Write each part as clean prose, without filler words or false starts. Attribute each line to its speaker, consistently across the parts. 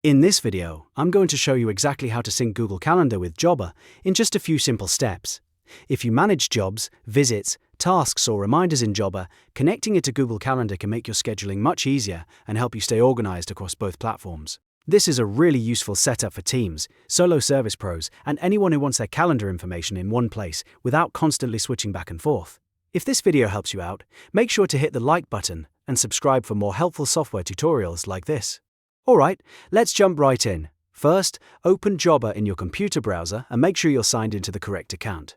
Speaker 1: In this video, I'm going to show you exactly how to sync Google Calendar with Jobber in just a few simple steps. If you manage jobs, visits, tasks or reminders in Jobber, connecting it to Google Calendar can make your scheduling much easier and help you stay organized across both platforms. This is a really useful setup for teams, solo service pros, and anyone who wants their calendar information in one place without constantly switching back and forth. If this video helps you out, make sure to hit the like button and subscribe for more helpful software tutorials like this. Alright, let's jump right in. First, open Jobber in your computer browser and make sure you're signed into the correct account.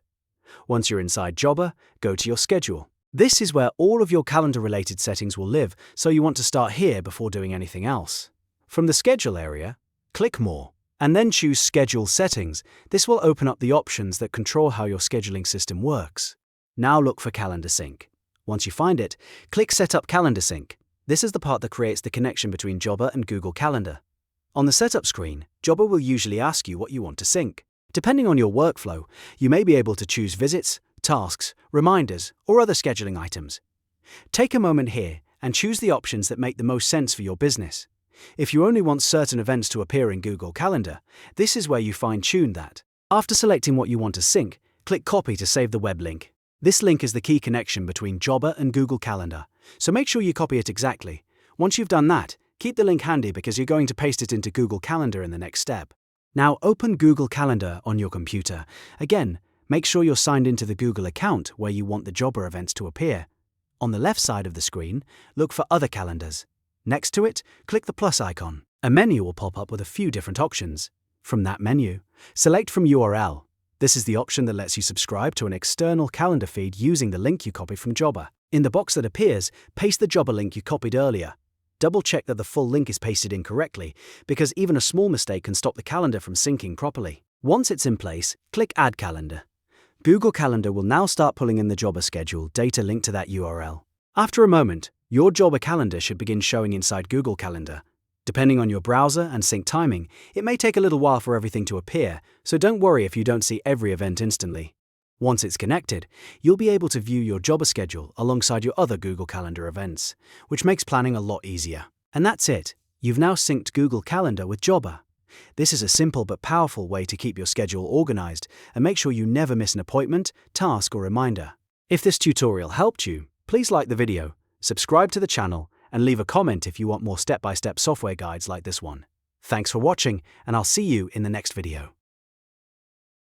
Speaker 1: Once you're inside Jobber, go to your schedule. This is where all of your calendar-related settings will live, so you want to start here before doing anything else. From the Schedule area, click More, and then choose Schedule Settings. This will open up the options that control how your scheduling system works. Now look for Calendar Sync. Once you find it, click Set up Calendar Sync. This is the part that creates the connection between Jobber and Google Calendar. On the setup screen, Jobber will usually ask you what you want to sync. Depending on your workflow, you may be able to choose visits, tasks, reminders, or other scheduling items. Take a moment here and choose the options that make the most sense for your business. If you only want certain events to appear in Google Calendar, this is where you fine-tune that. After selecting what you want to sync, click Copy to save the web link. This link is the key connection between Jobber and Google Calendar, so make sure you copy it exactly. Once you've done that, keep the link handy because you're going to paste it into Google Calendar in the next step. Now open Google Calendar on your computer. Again, make sure you're signed into the Google account where you want the Jobber events to appear. On the left side of the screen, look for Other Calendars. Next to it, click the plus icon. A menu will pop up with a few different options. From that menu, select from URL. This is the option that lets you subscribe to an external calendar feed using the link you copied from Jobber. In the box that appears, paste the Jobber link you copied earlier. Double-check that the full link is pasted in correctly, because even a small mistake can stop the calendar from syncing properly. Once it's in place, click Add Calendar. Google Calendar will now start pulling in the Jobber schedule data linked to that URL. After a moment, your Jobber calendar should begin showing inside Google Calendar. Depending on your browser and sync timing, it may take a little while for everything to appear, so don't worry if you don't see every event instantly. Once it's connected, you'll be able to view your Jobber schedule alongside your other Google Calendar events, which makes planning a lot easier. And that's it. You've now synced Google Calendar with Jobber. This is a simple but powerful way to keep your schedule organized and make sure you never miss an appointment, task, or reminder. If this tutorial helped you, please like the video, subscribe to the channel, and leave a comment if you want more step-by-step software guides like this one. Thanks for watching, and I'll see you in the next video.